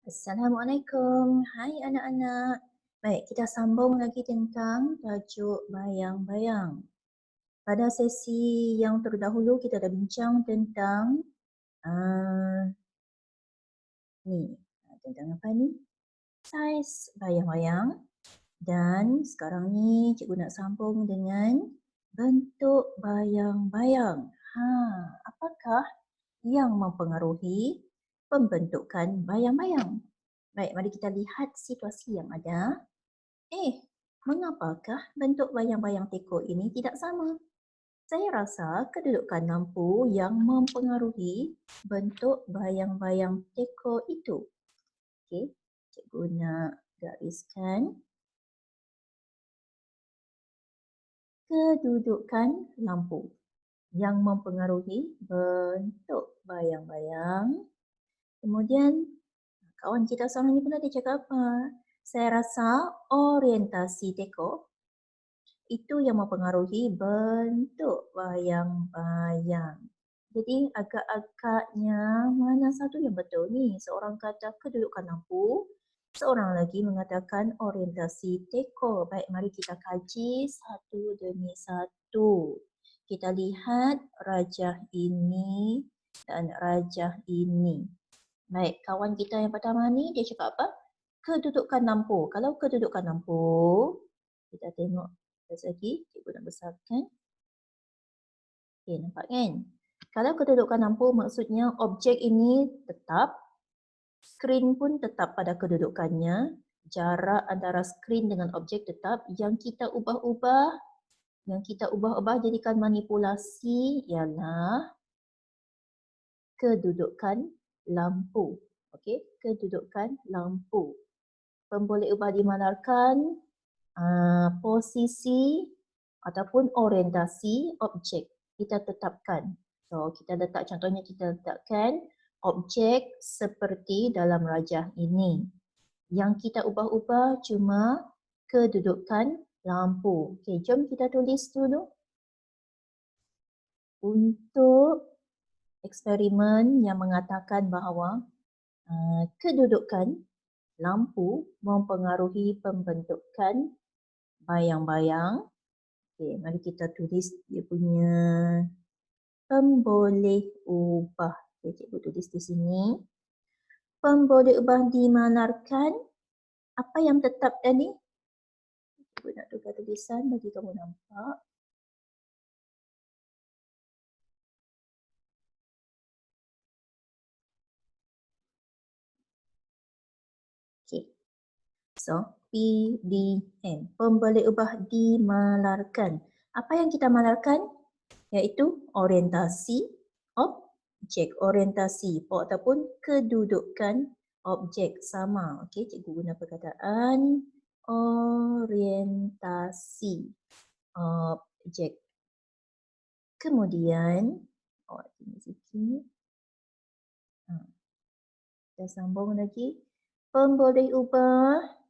Assalamualaikum. Hai anak-anak. Baik, kita sambung lagi tentang tajuk bayang-bayang. Pada sesi yang terdahulu kita dah bincang tentang uh, tentang apa ni? Saiz bayang-bayang, dan sekarang ni cikgu nak sambung dengan bentuk bayang-bayang. Apakah yang mempengaruhi pembentukan bayang-bayang? Baik, mari kita lihat situasi yang ada. Mengapakah bentuk bayang-bayang teko ini tidak sama? Saya rasa kedudukan lampu yang mempengaruhi bentuk bayang-bayang teko itu. Okey, cikgu nak gariskan. Kedudukan lampu yang mempengaruhi bentuk bayang-bayang. Kemudian kawan kita seorang ni pula dia cakap apa? Saya rasa orientasi teko itu yang mempengaruhi bentuk bayang-bayang. Jadi agak-agaknya mana satu yang betul ni? Seorang kata kedudukan lampu, seorang lagi mengatakan orientasi teko. Baik, mari kita kaji satu demi satu. Kita lihat rajah ini dan rajah ini. Baik, kawan kita yang pertama ni dia cakap apa? Kedudukan lampu. Kalau kedudukan lampu, kita tengok lagi, cikgu nak besarkan. Okey, nampak kan? Kalau kedudukan lampu maksudnya objek ini tetap, skrin pun tetap pada kedudukannya, jarak antara skrin dengan objek tetap. Yang kita ubah-ubah jadikan manipulasi ialah kedudukan lampu. Okey, kedudukan lampu. Boleh ubah dimanarkan posisi ataupun orientasi objek kita tetapkan. So, kita letak contohnya kita letakkan objek seperti dalam rajah ini. Yang kita ubah-ubah cuma kedudukan lampu. Okey, jom kita tulis dulu. Untuk eksperimen yang mengatakan bahawa kedudukan lampu mempengaruhi pembentukan bayang-bayang. Okey, mari kita tulis dia punya pemboleh ubah. Okey, cikgu tulis di sini. Pemboleh ubah dimanarkan. Apa yang tetap tadi? Cikgu nak tukar tulisan bagi kamu nampak. Okey. So, PDM. Pemboleh ubah dimalarkan. Apa yang kita malarkan? Iaitu orientasi objek, orientasi ataupun kedudukan objek sama. Okey, cikgu guna perkataan orientasi objek. Kemudian, tinggi sikit. Kita sambung lagi. Pemboleh ubah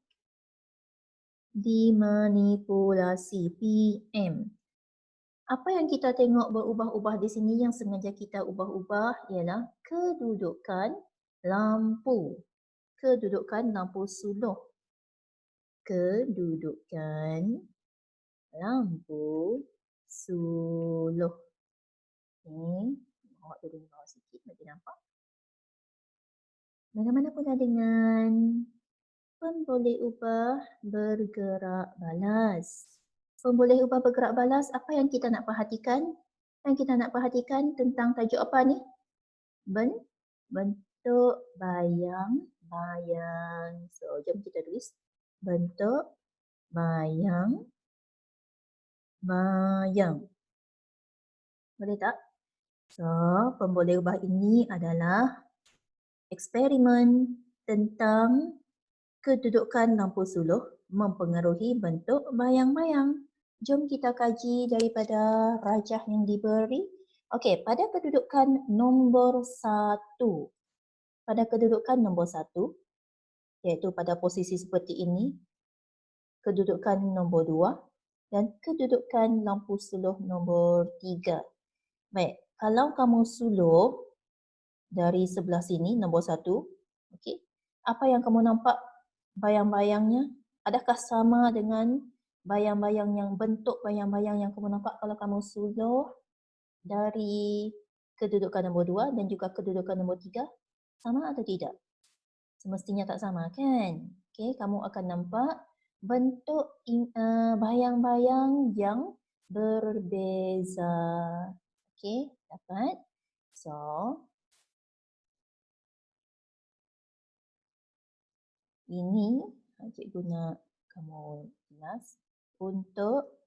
dimanipulasi, PM. Apa yang kita tengok berubah-ubah di sini yang sengaja kita ubah-ubah ialah kedudukan lampu. Kedudukan lampu suluh. Kedudukan lampu suluh. Okey, bawa turun bawah sikit bagi nampak. Bagaimana pula dengan pemboleh ubah bergerak balas? Pemboleh ubah bergerak balas, apa yang kita nak perhatikan? Yang kita nak perhatikan tentang tajuk apa ni? Bentuk bayang-bayang. So, jom kita tulis bentuk bayang-bayang. Boleh tak? So, pemboleh ubah ini adalah eksperimen tentang kedudukan lampu suluh mempengaruhi bentuk bayang-bayang. Jom kita kaji daripada rajah yang diberi. Okey, pada kedudukan nombor 1. Pada kedudukan nombor 1, iaitu pada posisi seperti ini, kedudukan nombor 2 dan kedudukan lampu suluh nombor 3. Baik, kalau kamu suluh dari sebelah sini nombor 1, okey, Apa yang kamu nampak bayang-bayangnya? Adakah sama dengan bayang-bayang yang bentuk bayang-bayang yang kamu nampak kalau kamu suluh dari kedudukan nombor 2 dan juga kedudukan nombor 3? Sama atau tidak? Semestinya tak sama kan? Okey, kamu akan nampak bentuk bayang-bayang yang berbeza. Okey, dapat? So, ini cikgu nak kamu jelas untuk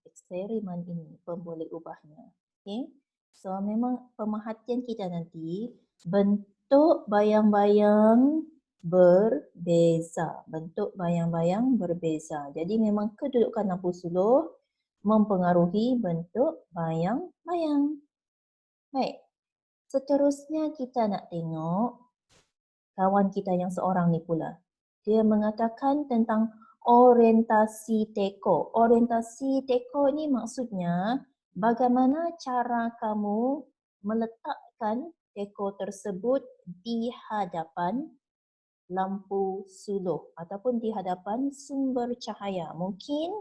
eksperimen ini, pemboleh ubahnya. Okey. So memang pemerhatian kita nanti bentuk bayang-bayang berbeza. Bentuk bayang-bayang berbeza. Jadi memang kedudukan lampu suluh mempengaruhi bentuk bayang-bayang. Baik. Seterusnya kita nak tengok kawan kita yang seorang ni pula. Dia mengatakan tentang orientasi teko. Orientasi teko ni maksudnya bagaimana cara kamu meletakkan teko tersebut di hadapan lampu suluh ataupun di hadapan sumber cahaya. Mungkin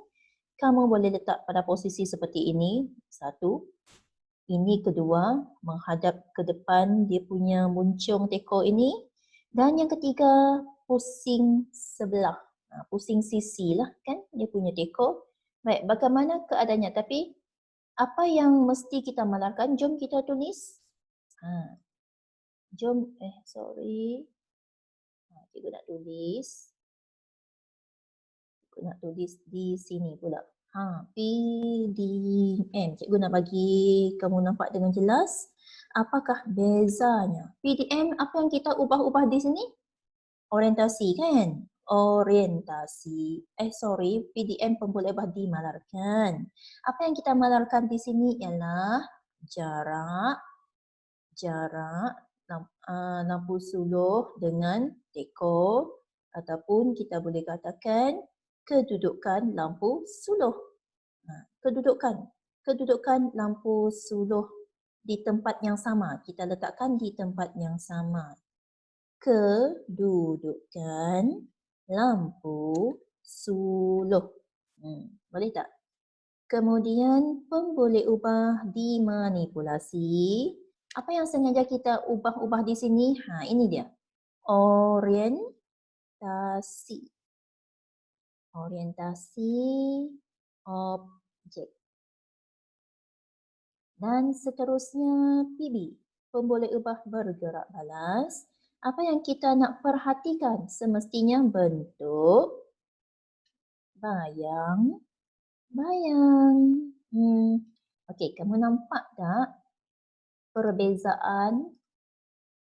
kamu boleh letak pada posisi seperti ini, satu. Ini kedua, menghadap ke depan dia punya muncung teko ini. Dan yang ketiga, pusing sebelah. Pusing sisi lah kan dia punya teko. Baik, bagaimana keadaannya? Tapi apa yang mesti kita malarkan? Jom kita tulis. Sorry. Cikgu nak tulis. Cikgu nak tulis di sini pula. PDM. Cikgu nak bagi kamu nampak dengan jelas. Apakah bezanya? PDM apa yang kita ubah-ubah di sini? Orientasi kan? Orientasi. PDM pemboleh ubah dimalarkan. Apa yang kita malarkan di sini ialah jarak lampu suluh dengan teko ataupun kita boleh katakan kedudukan lampu suluh. Kedudukan lampu suluh di tempat yang sama. Kita letakkan di tempat yang sama. Kedudukan lampu suluh. Boleh tak? Kemudian pemboleh ubah dimanipulasi. Apa yang sengaja kita ubah-ubah di sini? Ini dia. Orientasi. Orientasi objek. Dan seterusnya PB. Pemboleh ubah bergerak balas. Apa yang kita nak perhatikan? Semestinya bentuk bayang. Okey, kamu nampak tak perbezaan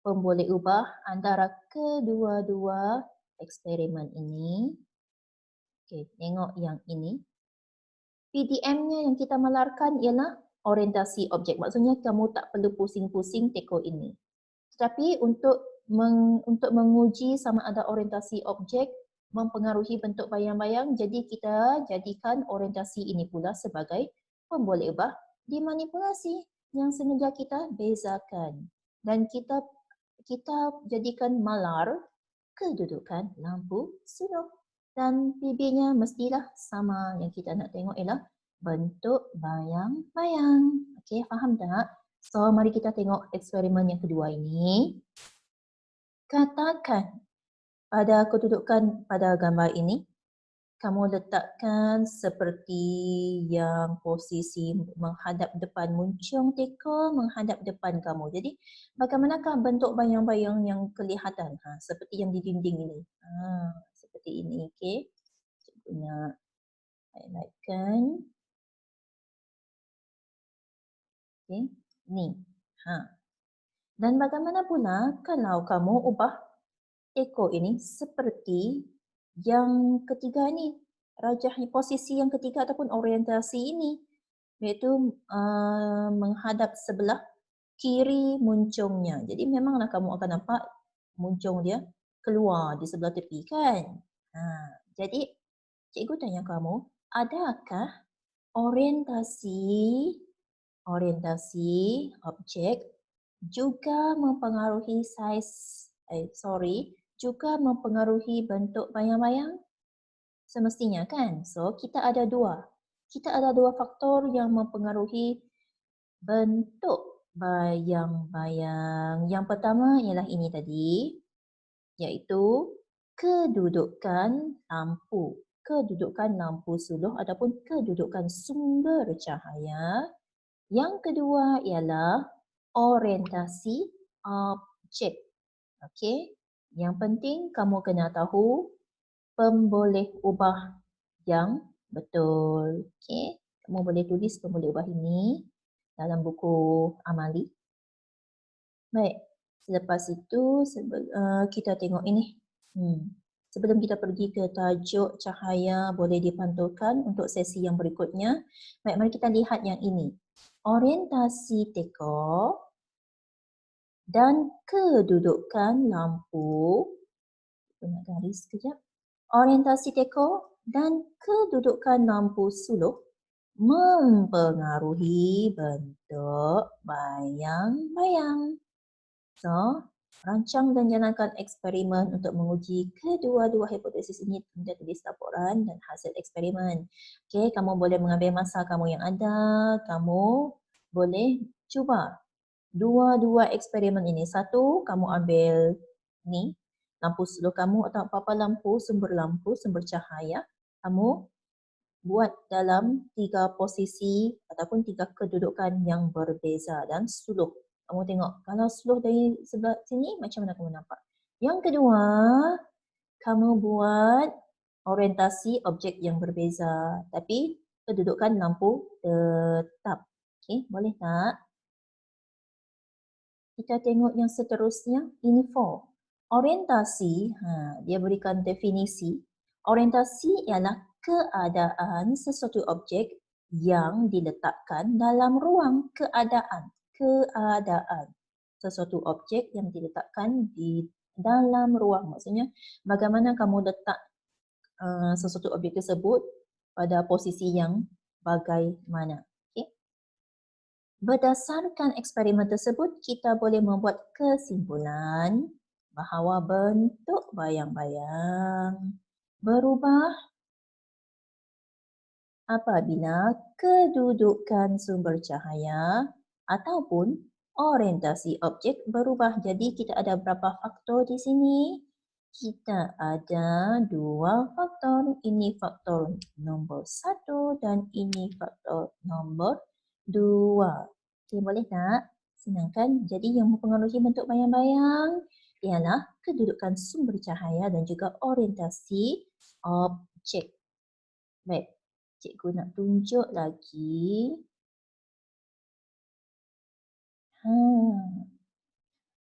pemboleh ubah antara kedua-dua eksperimen ini? Okey, tengok yang ini. PDM-nya yang kita malarkan ialah orientasi objek. Maksudnya kamu tak perlu pusing-pusing teko ini. Tetapi untuk menguji sama ada orientasi objek mempengaruhi bentuk bayang-bayang, jadi kita jadikan orientasi ini pula sebagai pemboleh ubah dimanipulasi yang sengaja kita bezakan. Dan kita jadikan malar kedudukan lampu suluh. Dan PB-nya mestilah sama. Yang kita nak tengok ialah bentuk bayang-bayang. Okey, faham tak? So, mari kita tengok eksperimen yang kedua ini. Katakan pada kedudukan pada gambar ini, kamu letakkan seperti yang posisi menghadap depan muncung teko, menghadap depan kamu. Jadi, bagaimanakah bentuk bayang-bayang yang kelihatan? Seperti yang di dinding ini. Seperti ini, okey. Cikgu nak highlightkan. Okey, ni. Dan bagaimana pula kalau kamu ubah teko ini seperti yang ketiga ni, rajah posisi yang ketiga ataupun orientasi ini, iaitu menghadap sebelah kiri muncungnya. Jadi memanglah kamu akan nampak muncung dia keluar di sebelah tepi kan? Jadi cikgu tanya kamu, adakah orientasi objek juga mempengaruhi juga mempengaruhi bentuk bayang-bayang? Semestinya kan? So, kita ada dua. Kita ada dua faktor yang mempengaruhi bentuk bayang-bayang. Yang pertama ialah ini tadi, iaitu kedudukan lampu. Kedudukan lampu suluh ataupun kedudukan sumber cahaya. Yang kedua ialah orientasi objek. Okey. Yang penting kamu kena tahu pemboleh ubah yang betul. Okey. Kamu boleh tulis pemboleh ubah ini dalam buku amali. Baik. Selepas itu kita tengok ini. Sebelum kita pergi ke tajuk cahaya boleh dipantulkan untuk sesi yang berikutnya. Baik, mari kita lihat yang ini. Orientasi tekor dan kedudukan lampu. Kita nak garis sekejap. Orientasi tekor dan kedudukan lampu suluh mempengaruhi bentuk bayang-bayang. So, rancang dan jalankan eksperimen untuk menguji kedua-dua hipotesis ini. Anda tulis laporan dan hasil eksperimen. Okey, kamu boleh mengambil masa kamu yang ada. Kamu boleh cuba dua-dua eksperimen ini. Satu, kamu ambil ni, lampu suluh kamu atau apa-apa lampu, sumber cahaya. Kamu buat dalam 3 posisi ataupun 3 kedudukan yang berbeza dan suluh. Kamu tengok, kalau suluh dari sebelah sini, macam mana kamu nampak? Yang kedua, kamu buat orientasi objek yang berbeza. Tapi kedudukan lampu tetap. Okey, boleh tak? Kita tengok yang seterusnya, info. Orientasi, dia berikan definisi. Orientasi ialah keadaan sesuatu objek yang diletakkan dalam ruang. Keadaan sesuatu objek yang diletakkan di dalam ruang. Maksudnya bagaimana kamu letak sesuatu objek tersebut pada posisi yang bagaimana. Okay? Berdasarkan eksperimen tersebut, kita boleh membuat kesimpulan bahawa bentuk bayang-bayang berubah apabila kedudukan sumber cahaya ataupun orientasi objek berubah. Jadi kita ada berapa faktor di sini? Kita ada 2 faktor. Ini faktor nombor 1 dan ini faktor nombor 2. Okey, boleh tak? Senang kan? Jadi yang mempengaruhi bentuk bayang-bayang ialah kedudukan sumber cahaya dan juga orientasi objek. Baik, cikgu nak tunjuk lagi.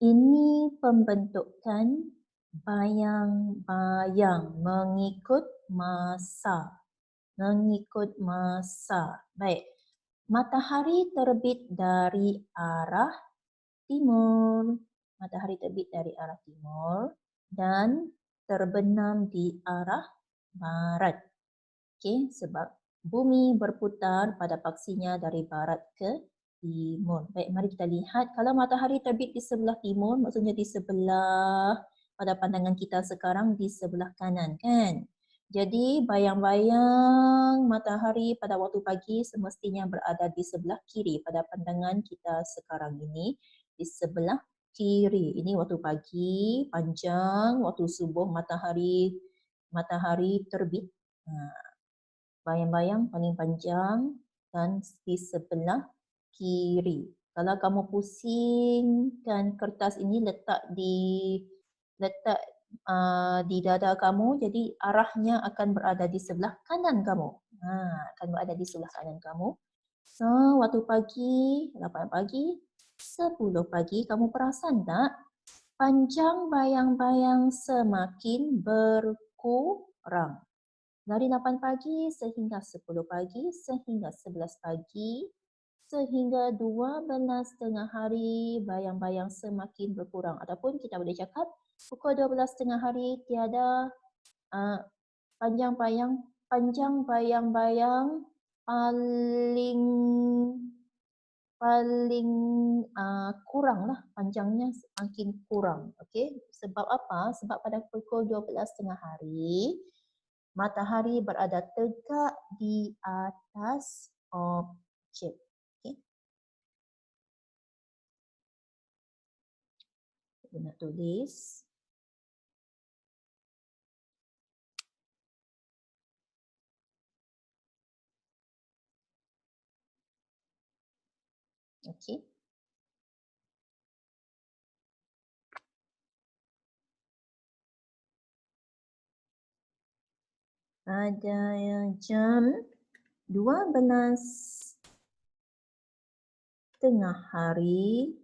Ini pembentukan bayang-bayang mengikut masa. Mengikut masa. Baik, matahari terbit dari arah timur. Matahari terbit dari arah timur dan terbenam di arah barat. Okey, sebab bumi berputar pada paksinya dari barat ke timur. Baik, mari kita lihat. Kalau matahari terbit di sebelah timur, maksudnya di sebelah, pada pandangan kita sekarang di sebelah kanan kan. Jadi bayang-bayang matahari pada waktu pagi semestinya berada di sebelah kiri pada pandangan kita sekarang ini. Di sebelah kiri. Ini waktu pagi, panjang, waktu subuh matahari terbit. Bayang-bayang paling panjang dan di sebelah kiri. Kalau kamu pusingkan kertas ini letak di dada kamu, jadi arahnya akan berada di sebelah kanan kamu. Akan berada di sebelah kanan kamu. So, waktu pagi, 8 pagi, 10 pagi, kamu perasan tak? Panjang bayang-bayang semakin berkurang. Dari 8 pagi sehingga 10 pagi, sehingga 11 pagi, sehingga 12 tengah hari, bayang-bayang semakin berkurang. Ataupun kita boleh cakap pukul 12 tengah hari tiada panjang bayang-bayang paling paling kurang lah, panjangnya semakin kurang. Okey, sebab apa? Sebab pada pukul 12 tengah hari, matahari berada tegak di atas objek. Okey. Kita nak tulis. Okey. Pada jam 12 tengah hari,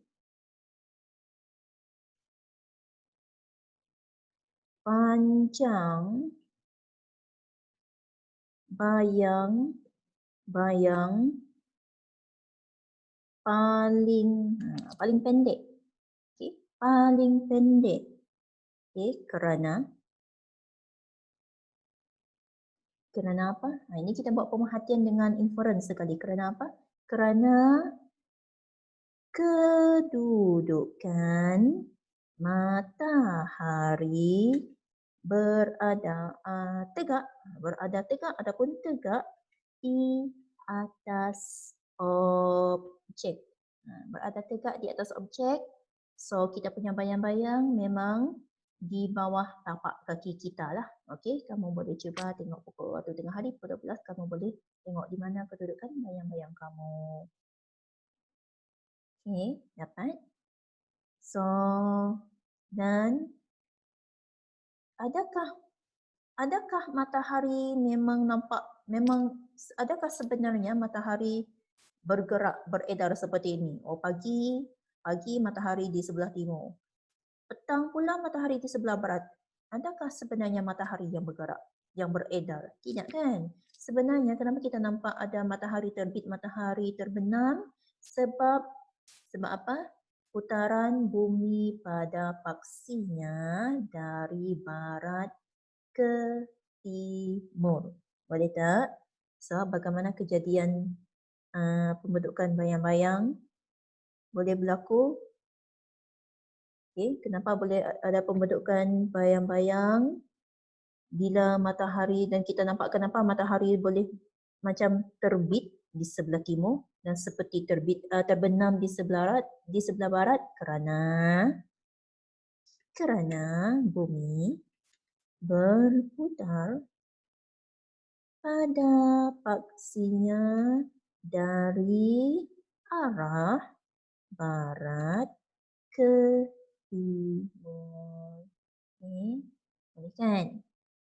panjang bayang-bayang paling pendek. Okey, paling pendek. Okey, kerana apa? Ini kita buat pemerhatian dengan inference sekali. Kerana apa? Kerana kedudukan matahari berada tegak ataupun tegak di atas objek. Berada tegak di atas objek. So kita punya bayang-bayang memang di bawah tapak kaki kita lah. Okey, kamu boleh cuba tengok pukul waktu tengah hari pukul 12, kamu boleh tengok di mana kedudukan bayang-bayang kamu. Okey, dapat? So, dan adakah matahari adakah sebenarnya matahari bergerak, beredar seperti ini? Oh, pagi matahari di sebelah timur. Petang pula matahari di sebelah barat. Adakah sebenarnya matahari yang bergerak, yang beredar? Tidak kan? Sebenarnya kenapa kita nampak ada matahari terbit, matahari terbenam? Sebab apa? Putaran bumi pada paksinya dari barat ke timur. Boleh tak? So, bagaimana kejadian pembentukan bayang-bayang boleh berlaku? Okay, kenapa boleh ada pembentukan bayang-bayang bila matahari, dan kita nampak kenapa matahari boleh macam terbit di sebelah timur dan seperti terbenam di sebelah barat? Kerana bumi berputar pada paksinya dari arah barat ke timur. Okay, boleh kan?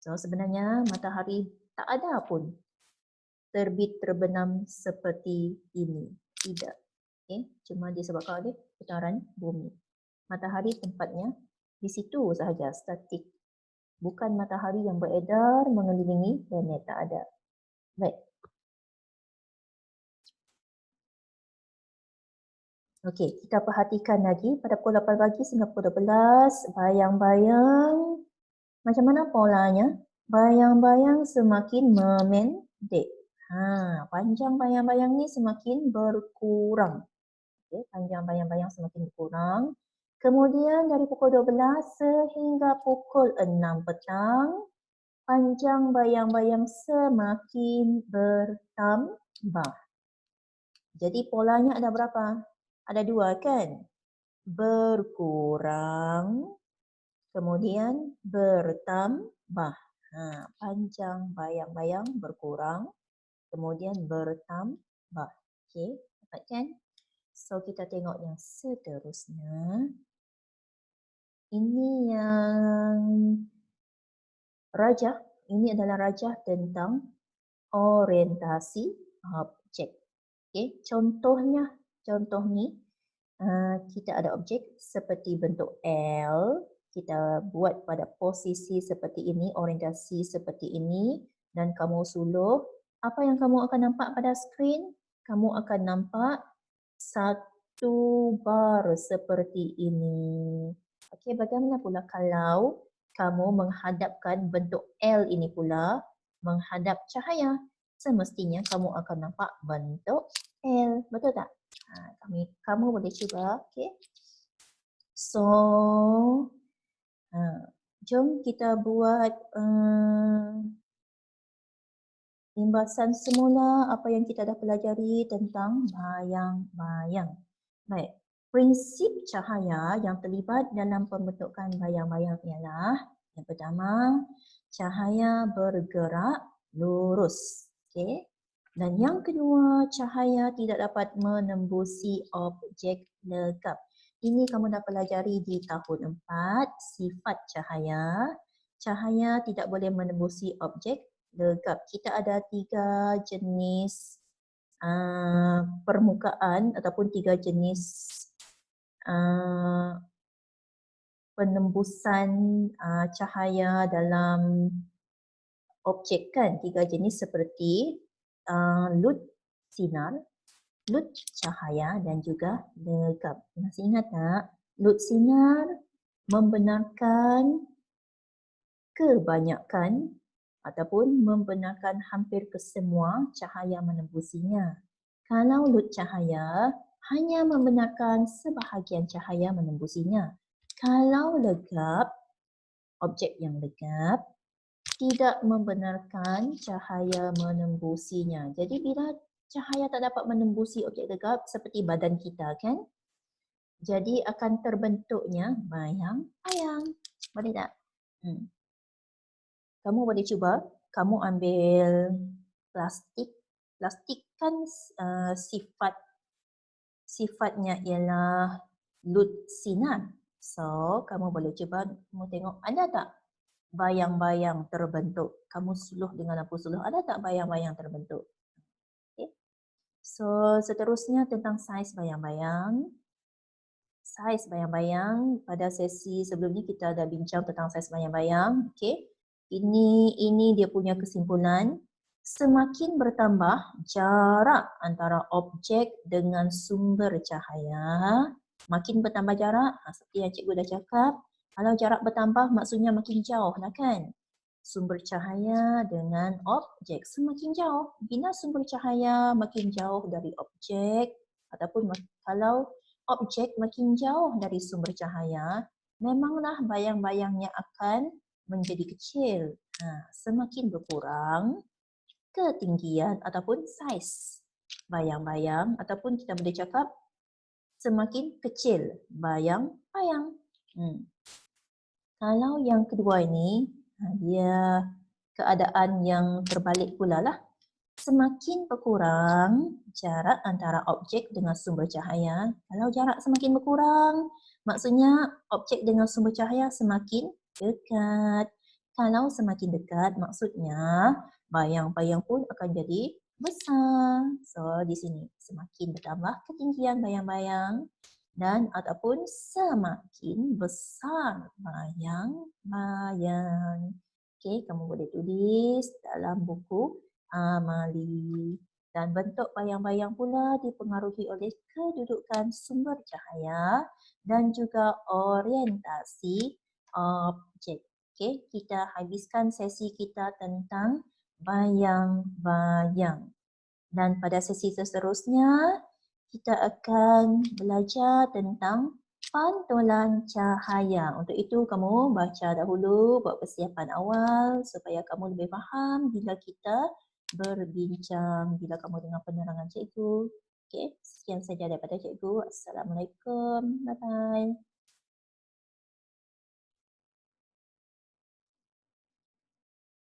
So sebenarnya matahari tak ada pun terbit terbenam seperti ini. Tidak. Okay, cuma disebabkan oleh putaran bumi. Matahari tempatnya di situ sahaja, statik. Bukan matahari yang beredar mengelilingi planet, tak ada. Baik. Okey, kita perhatikan lagi pada pukul 8 pagi sehingga pukul 12, bayang-bayang macam mana polanya? Bayang-bayang semakin memendek. Panjang bayang-bayang ni semakin berkurang. Okay, panjang bayang-bayang semakin berkurang. Kemudian dari pukul 12 sehingga pukul 6 petang, panjang bayang-bayang semakin bertambah. Jadi polanya ada berapa? Ada dua kan? Berkurang, kemudian bertambah. Panjang bayang-bayang berkurang, kemudian bertambah. Okey, dapat kan? So kita tengok yang seterusnya. Ini yang rajah. Ini adalah rajah tentang orientasi objek. Okey, contoh ni kita ada objek seperti bentuk L. Kita buat pada posisi seperti ini, orientasi seperti ini, dan kamu suluh. Apa yang kamu akan nampak pada skrin? Kamu akan nampak satu bar seperti ini. Okey, bagaimana pula kalau kamu menghadapkan bentuk L ini pula menghadap cahaya? Semestinya kamu akan nampak bentuk L. Betul tak? Kamu boleh cuba, okey. So, jom kita buat rimbasan semula apa yang kita dah pelajari tentang bayang-bayang. Baik, prinsip cahaya yang terlibat dalam pembentukan bayang-bayang ialah yang pertama, cahaya bergerak lurus. Okey. Dan yang kedua, cahaya tidak dapat menembusi objek legap. Ini kamu dah pelajari di tahun 4, sifat cahaya. Cahaya tidak boleh menembusi objek legap. Kita ada 3 jenis permukaan ataupun 3 jenis penembusan cahaya dalam objek kan. 3 jenis seperti lut sinar, lut cahaya dan juga legap. Masih ingat tak? Lut sinar membenarkan kebanyakan ataupun membenarkan hampir kesemua cahaya menembusinya. Kalau lut cahaya hanya membenarkan sebahagian cahaya menembusinya. Kalau legap, objek yang legap tidak membenarkan cahaya menembusinya. Jadi bila cahaya tak dapat menembusi objek legap seperti badan kita kan, jadi akan terbentuknya bayang-bayang. Boleh tak? Kamu boleh cuba, kamu ambil plastik. Plastik kan sifatnya ialah lut sinar. So, kamu boleh cuba, kamu tengok ada tak bayang-bayang terbentuk. Kamu suluh dengan lampu suluh, ada tak bayang-bayang terbentuk? Okay. So, seterusnya tentang saiz bayang-bayang. Saiz bayang-bayang, pada sesi sebelum ni kita dah bincang tentang saiz bayang-bayang. Okay. Ini dia punya kesimpulan. Semakin bertambah jarak antara objek dengan sumber cahaya, makin bertambah jarak, seperti yang cikgu dah cakap, kalau jarak bertambah maksudnya makin jauh lah kan. Sumber cahaya dengan objek semakin jauh. Bila sumber cahaya makin jauh dari objek ataupun kalau objek makin jauh dari sumber cahaya, memanglah bayang-bayangnya akan menjadi kecil. Semakin berkurang ketinggian ataupun saiz bayang-bayang ataupun kita boleh cakap semakin kecil bayang-bayang. Kalau yang kedua ini, dia keadaan yang terbalik pula lah. Semakin berkurang jarak antara objek dengan sumber cahaya. Kalau jarak semakin berkurang, maksudnya objek dengan sumber cahaya semakin dekat. Kalau semakin dekat, maksudnya bayang-bayang pun akan jadi besar. So, di sini semakin bertambah ketinggian bayang-bayang dan ataupun semakin besar bayang-bayang. Okey, kamu boleh tulis dalam buku amali. Dan bentuk bayang-bayang pula dipengaruhi oleh kedudukan sumber cahaya dan juga orientasi objek. Okey, kita habiskan sesi kita tentang bayang-bayang. Dan pada sesi seterusnya, kita akan belajar tentang pantulan cahaya. Untuk itu, kamu baca dahulu, buat persiapan awal supaya kamu lebih faham bila kita berbincang, bila kamu dengar penerangan cikgu. Okey, sekian saja daripada cikgu. Assalamualaikum. Bye-bye.